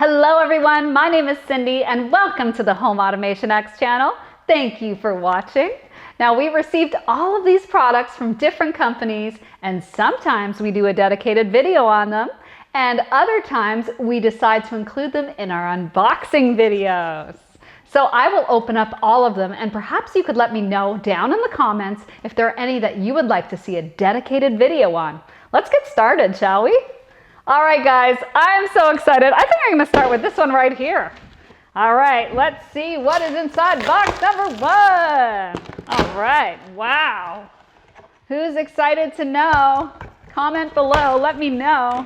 Hello everyone, my name is Cindy and welcome to the HomeAutomationX channel. Thank you for watching. Now we received all of these products from different companies and sometimes we do a dedicated video on them and other times we decide to include them in our unboxing videos. So I will open up all of them and perhaps you could let me know down in the comments if there are any that you would like to see a dedicated video on. Let's get started, shall we? All right, guys, I'm so excited. I think I'm gonna start with this one right here. All right, let's see what is inside box number one. All right, wow. Who's excited to know? Comment below, let me know.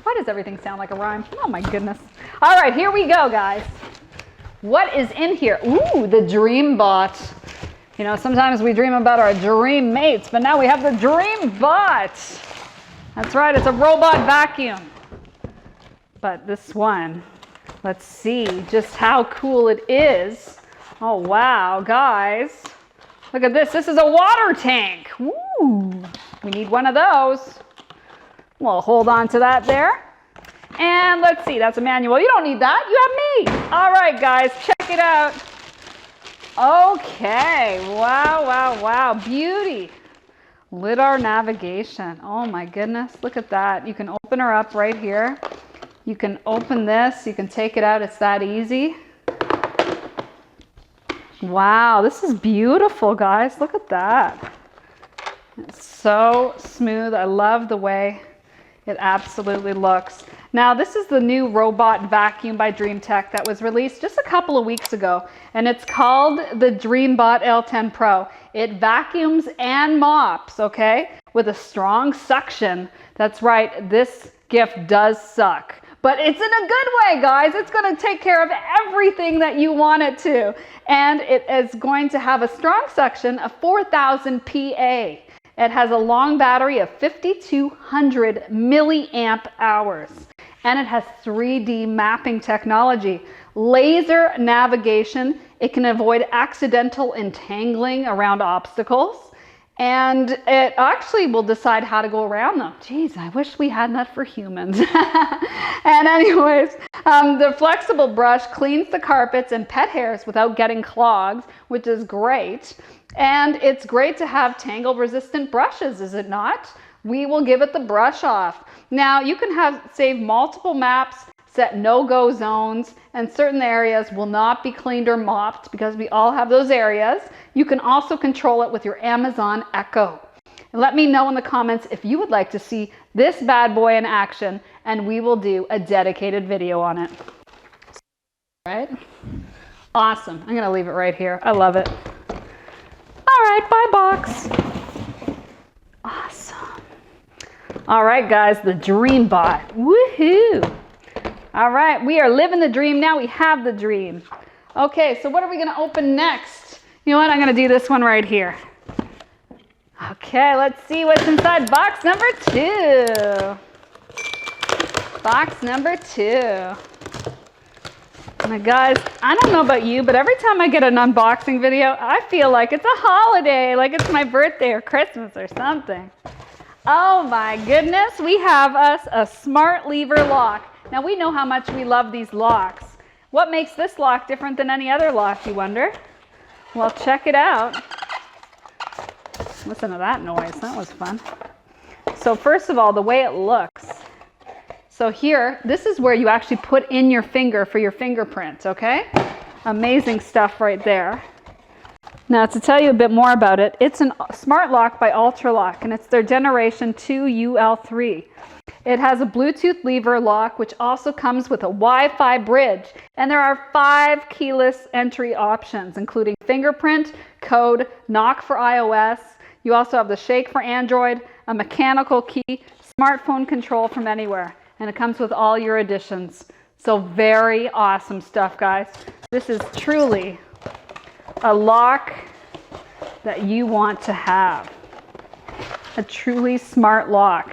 Why does everything sound like a rhyme? Oh my goodness. All right, here we go, guys. What is in here? Ooh, the Dream Bot. You know, sometimes we dream about our dream mates, but now we have the Dream Bot. That's right, it's a robot vacuum. But this one, let's see just how cool it is. Oh wow, guys. Look at this, this is a water tank. Ooh, we need one of those. We'll hold on to that there. And let's see, that's a manual. You don't need that, you have me. All right, guys, check it out. Okay, wow, wow, wow, beauty. Lidar navigation. Oh my goodness, look at that. You can open her up right here. You can open this, you can take it out, it's that easy. Wow, this is beautiful, guys. Look at that. It's so smooth. I love the way it absolutely looks. Now, this is the new robot vacuum by DreamTech that was released just a couple of weeks ago, and it's called the DreamBot L10 Pro. It vacuums and mops, okay, with a strong suction. That's right, this gift does suck, but it's in a good way, guys. It's going to take care of everything that you want it to, and it is going to have a strong suction of 4,000 PA. It has a long battery of 5,200 milliamp hours. And it has 3D mapping technology, laser navigation. It can avoid accidental entangling around obstacles. And it actually will decide how to go around them. Geez, I wish we had that for humans. And anyways, the flexible brush cleans the carpets and pet hairs without getting clogged, which is great. And it's great to have tangle resistant brushes, is it not? We will give it the brush off. Now you can save multiple maps, set no-go zones, and certain areas will not be cleaned or mopped because we all have those areas. You can also control it with your Amazon Echo. And let me know in the comments if you would like to see this bad boy in action and we will do a dedicated video on it. Right? Awesome. I'm gonna leave it right here. I love it. All right, bye box. Awesome. All right, guys, the Dream Bot. Woohoo! All right, we are living the dream now. We have the dream. Okay, so what are we going to open next? You know what? I'm going to do this one right here. Okay, let's see what's inside box number two. Box number two. Now, guys, I don't know about you, but every time I get an unboxing video, I feel like it's a holiday, like it's my birthday or Christmas or something. Oh my goodness, we have us a smart lever lock. Now we know how much we love these locks. What makes this lock different than any other lock, you wonder? Well, check it out. Listen to that noise, that was fun. So first of all, the way it looks. So here, this is where you actually put in your finger for your fingerprint, okay? Amazing stuff right there. Now to tell you a bit more about it, it's a smart lock by Ultralock and it's their generation 2 UL3. It has a Bluetooth lever lock which also comes with a Wi-Fi bridge and there are 5 keyless entry options including fingerprint, code, knock for iOS. You also have the shake for Android, a mechanical key, smartphone control from anywhere, and it comes with all your additions. So very awesome stuff, guys. This is truly a lock that you want to have. A truly smart lock.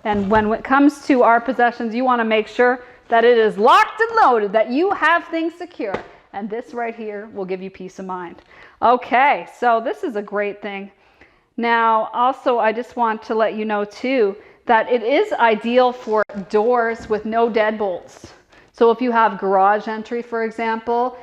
And when it comes to our possessions, you want to make sure that it is locked and loaded, that you have things secure. And this right here will give you peace of mind. Okay, so this is a great thing. Now, also, I just want to let you know too, that it is ideal for doors with no deadbolts. So if you have garage entry, for example,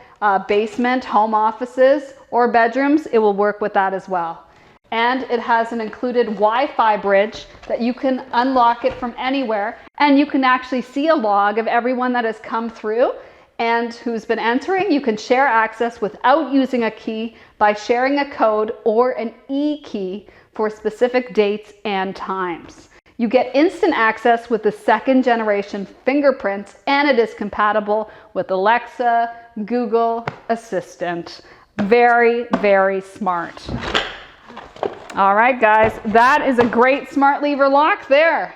basement, home offices, or bedrooms, it will work with that as well. And it has an included Wi-Fi bridge that you can unlock it from anywhere, and you can actually see a log of everyone that has come through and who's been entering. You can share access without using a key by sharing a code or an e-key for specific dates and times. You get instant access with the second generation fingerprints, and it is compatible with Alexa, Google Assistant. Very, very smart. All right, guys, that is a great smart lever lock there.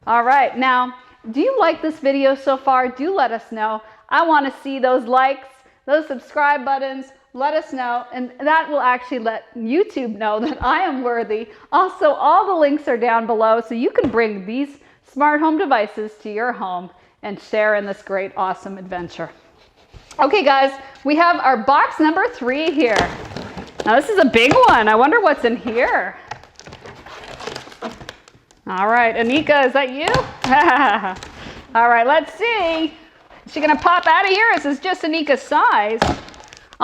All right, now, do you like this video so far? Do let us know. I want to see those likes, those subscribe buttons. Let us know, and that will actually let YouTube know that I am worthy. Also, all the links are down below, so you can bring these smart home devices to your home and share in this great, awesome adventure. Okay, guys, we have our box number 3 here. Now, this is a big one. I wonder what's in here. All right, Anika, is that you? All right, let's see. Is she gonna pop out of here? This is just Anika's size.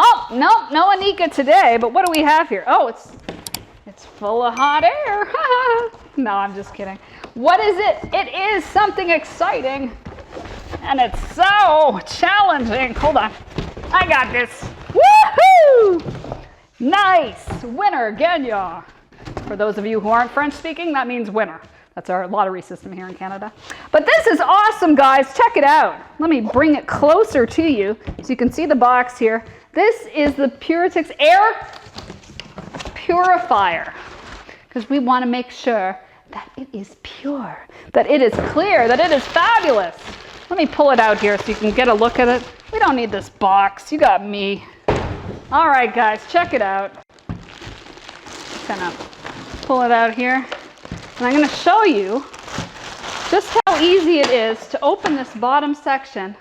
Oh, nope, no Anika today, but what do we have here? Oh, it's full of hot air. No, I'm just kidding. What is it? It is something exciting, and it's so challenging. Hold on, I got this. Woohoo! Nice, winner, Genya. For those of you who aren't French speaking, that means winner. That's our lottery system here in Canada. But this is awesome, guys. Check it out. Let me bring it closer to you so you can see the box here. This is the Purifier Air Purifier, because we want to make sure that it is pure, that it is clear, that it is fabulous. Let me pull it out here so you can get a look at it. We don't need this box. You got me. All right, guys, check it out. Just gonna pull it out here, and I'm gonna show you just how easy it is to open this bottom section.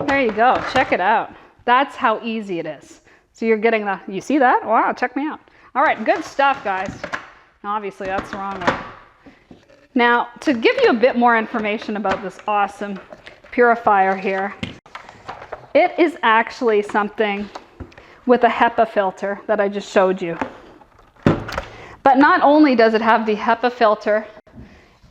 There you go. Check it out. That's how easy it is. So you're getting you see that? Wow, check me out. All right, good stuff, guys. Now, obviously, that's the wrong way. Now, to give you a bit more information about this awesome purifier here, it is actually something with a HEPA filter that I just showed you. But not only does it have the HEPA filter,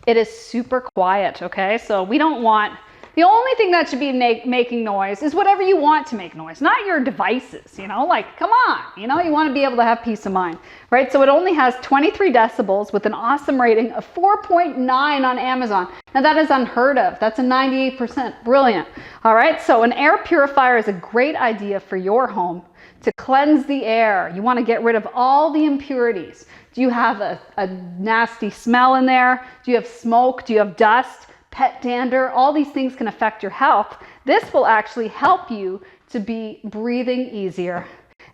it is super quiet, okay? So we don't want, the only thing that should be making noise is whatever you want to make noise, not your devices, you know, like, come on, you know, you want to be able to have peace of mind, right? So it only has 23 decibels with an awesome rating of 4.9 on Amazon. Now that is unheard of. That's a 98%. Brilliant. All right, so an air purifier is a great idea for your home to cleanse the air. You want to get rid of all the impurities. Do you have a nasty smell in there? Do you have smoke? Do you have dust? Pet dander? All these things can affect your health. This will actually help you to be breathing easier.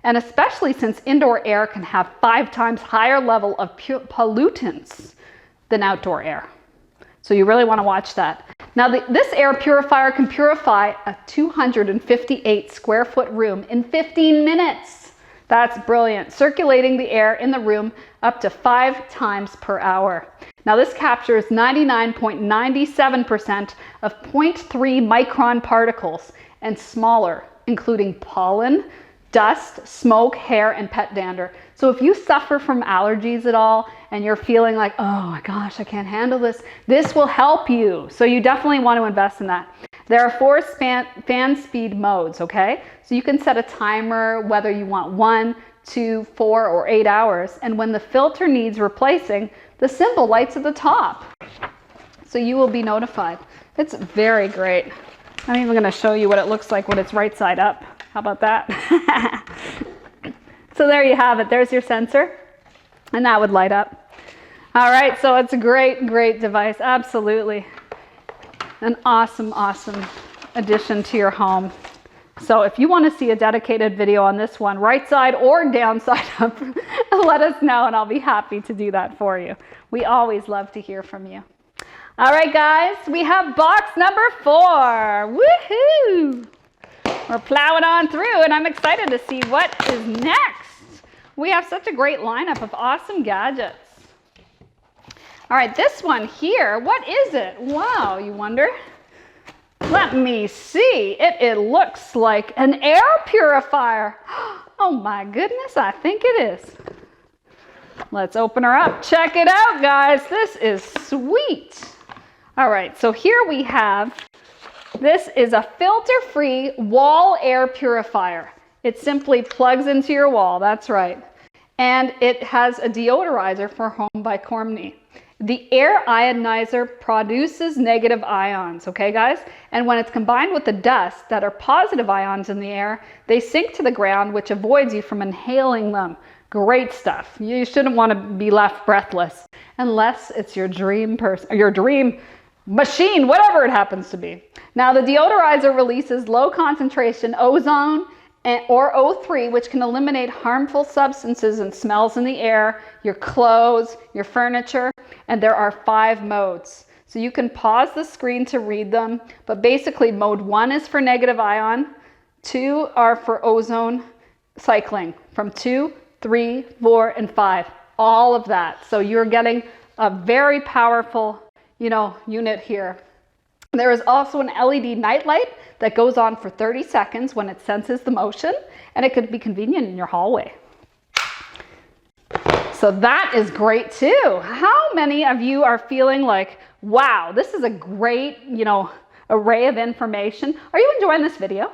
And especially since indoor air can have 5 times higher level of pollutants than outdoor air. So you really want to watch that. Now this air purifier can purify a 258 square foot room in 15 minutes. That's brilliant. Circulating the air in the room up to 5 times per hour. Now this captures 99.97% of 0.3 micron particles and smaller, including pollen, dust, smoke, hair, and pet dander. So if you suffer from allergies at all and you're feeling like, oh my gosh, I can't handle this, this will help you. So you definitely want to invest in that. There are 4 fan speed modes, okay? So you can set a timer whether you want 1, 2, 4, or 8 hours. And when the filter needs replacing, the symbol lights at the top. So you will be notified. It's very great. I'm even going to show you what it looks like when it's right side up. How about that? So there you have it. There's your sensor, and that would light up. All right, so it's a great, great device. Absolutely. An awesome, awesome addition to your home. So if you want to see a dedicated video on this one, right side or down side up, let us know, and I'll be happy to do that for you. We always love to hear from you. All right, guys, we have box number 4. Woohoo! We're plowing on through, and I'm excited to see what is next. We have such a great lineup of awesome gadgets. All right, this one here, what is it? Wow, you wonder? Let me see. It looks like an air purifier. Oh my goodness, I think it is. Let's open her up. Check it out, guys. This is sweet. All right, so here we have, this is a filter-free wall air purifier. It simply plugs into your wall, that's right. And it has a deodorizer for Home by Cormany. The air ionizer produces negative ions, okay guys? And when it's combined with the dust that are positive ions in the air, they sink to the ground, which avoids you from inhaling them. Great stuff. You shouldn't want to be left breathless unless it's your dream person, your dream machine, whatever it happens to be. Now the deodorizer releases low concentration ozone or O3, which can eliminate harmful substances and smells in the air, your clothes, your furniture, and there are 5 modes. So you can pause the screen to read them, but basically mode 1 is for negative ion, 2 are for ozone cycling, from 2, 3, 4, and 5, all of that. So you're getting a very powerful, unit here. There is also an LED nightlight that goes on for 30 seconds when it senses the motion, and it could be convenient in your hallway. So that is great too. How many of you are feeling like, wow, this is a great, array of information? Are you enjoying this video?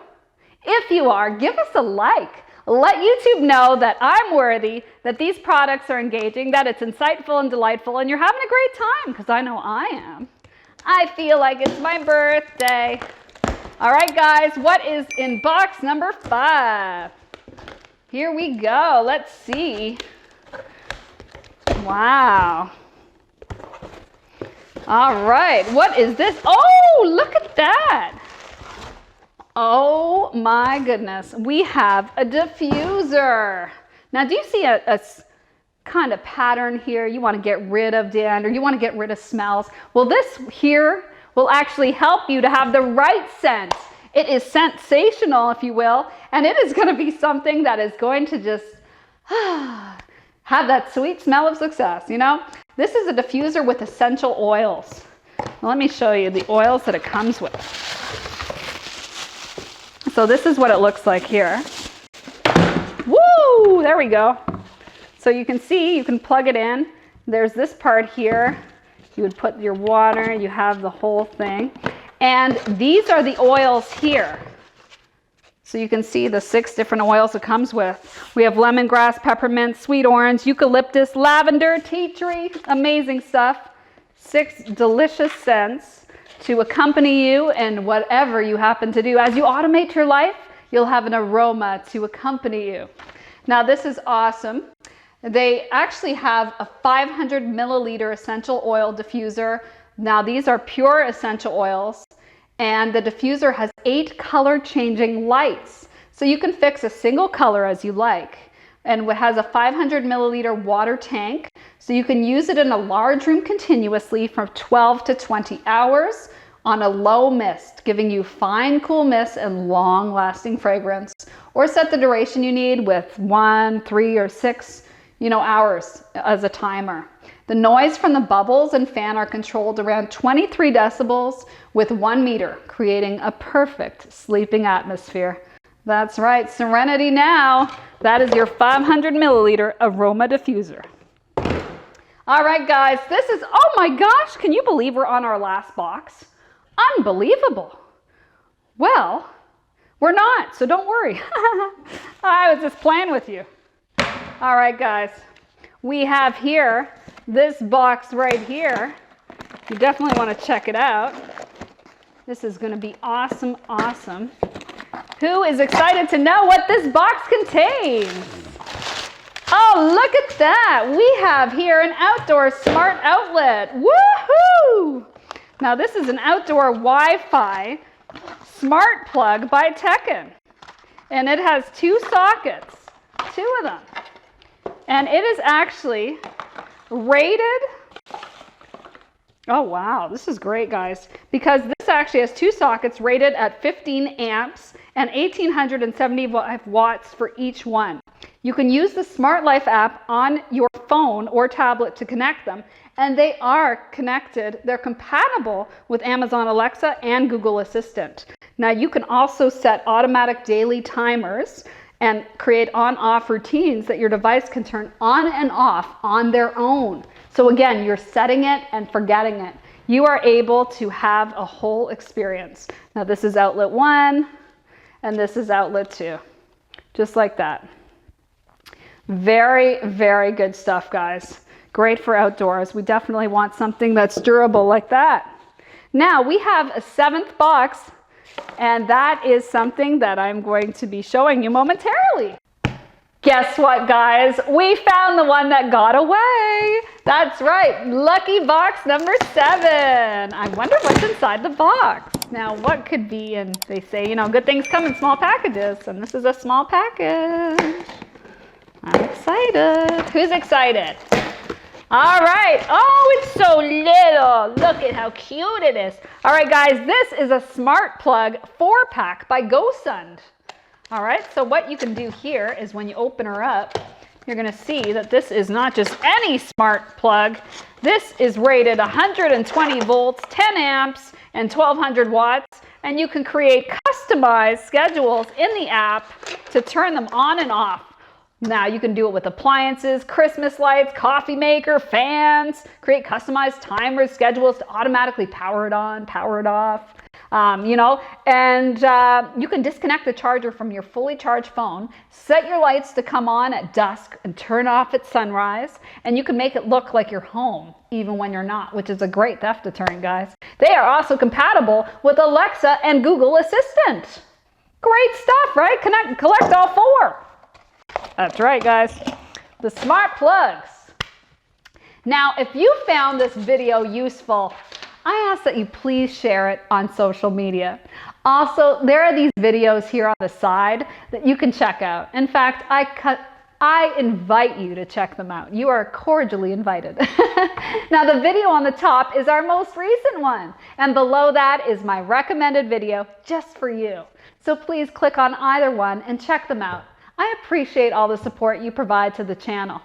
If you are, give us a like. Let YouTube know that I'm worthy, that these products are engaging, that it's insightful and delightful, and you're having a great time, because I know I am. I feel like it's my birthday. All right, guys, what is in box number 5? Here we go. Let's see. Wow. All right, what is this? Oh, look at that. Oh my goodness, we have a diffuser. Now, do you see a kind of pattern here? You want to get rid of dander, you want to get rid of smells. Well, this here will actually help you to have the right scent. It is sensational, if you will, and it is going to be something that is going to just have that sweet smell of success, This is a diffuser with essential oils. Now, let me show you the oils that it comes with. So this is what it looks like here. Woo! There we go. So you can see, you can plug it in. There's this part here. You would put your water, you have the whole thing. And these are the oils here. So you can see the 6 different oils it comes with. We have lemongrass, peppermint, sweet orange, eucalyptus, lavender, tea tree. Amazing stuff. 6 delicious scents to accompany you in whatever you happen to do. As you automate your life, you'll have an aroma to accompany you. Now, this is awesome. They actually have a 500 milliliter essential oil diffuser. Now, these are pure essential oils, and the diffuser has 8 color changing lights. So you can fix a single color as you like. And it has a 500 milliliter water tank. So you can use it in a large room continuously for 12 to 20 hours on a low mist, giving you fine, cool mist and long lasting fragrance. Or set the duration you need with 1, 3, or 6 hours as a timer. The noise from the bubbles and fan are controlled around 23 decibels with 1 meter, creating a perfect sleeping atmosphere. That's right, serenity now. That is your 500 milliliter Aroma Diffuser. All right, guys, this is, oh my gosh, can you believe we're on our last box? Unbelievable. Well, we're not, so don't worry. I was just playing with you. All right, guys, we have here this box right here. You definitely want to check it out. This is going to be awesome, awesome. Who is excited to know what this box contains? Oh, look at that. We have here an outdoor smart outlet. Woohoo! Now, this is an outdoor Wi-Fi smart plug by Tekken. And it has 2 sockets, 2 of them. And it is actually rated. Oh, wow. This is great, guys. Because this actually has 2 sockets rated at 15 amps and 1875 watts for each one. You can use the Smart Life app on your phone or tablet to connect them. and they are connected. They're compatible with Amazon Alexa and Google Assistant. Now you can also set automatic daily timers and create on-off routines that your device can turn on and off on their own. So again, you're setting it and forgetting it. You are able to have a whole experience. Now this is outlet 1 and this is outlet 2. Just like that. Very, very good stuff, guys. Great for outdoors. We definitely want something that's durable like that. Now we have a 7th box, and that is something that I'm going to be showing you momentarily. Guess what, guys? We found the one that got away. That's right, lucky box number 7. I wonder what's inside the box. Now, what could be in, they say, you know, good things come in small packages, and this is a small package. I'm excited. Who's excited? All right. Oh, it's so little. Look at how cute it is. All right, guys, this is a smart plug 4-pack by GoSund. All right, so what you can do here is when you open her up, you're going to see that this is not just any smart plug. This is rated 120 volts, 10 amps, and 1200 watts. And you can create customized schedules in the app to turn them on and off. Now you can do it with appliances, Christmas lights, coffee maker, fans, create customized timers, schedules to automatically power it on, power it off, you know, and you can disconnect the charger from your fully charged phone, set your lights to come on at dusk and turn off at sunrise, and you can make it look like you're home even when you're not, which is a great theft deterrent, guys. They are also compatible with Alexa and Google Assistant. Great stuff, right? Collect all 4. That's right, guys. The smart plugs. Now, if you found this video useful, I ask that you please share it on social media. Also, there are these videos here on the side that you can check out. In fact, I invite you to check them out. You are cordially invited. Now, the video on the top is our most recent one, and below that is my recommended video just for you. So please click on either one and check them out. I appreciate all the support you provide to the channel.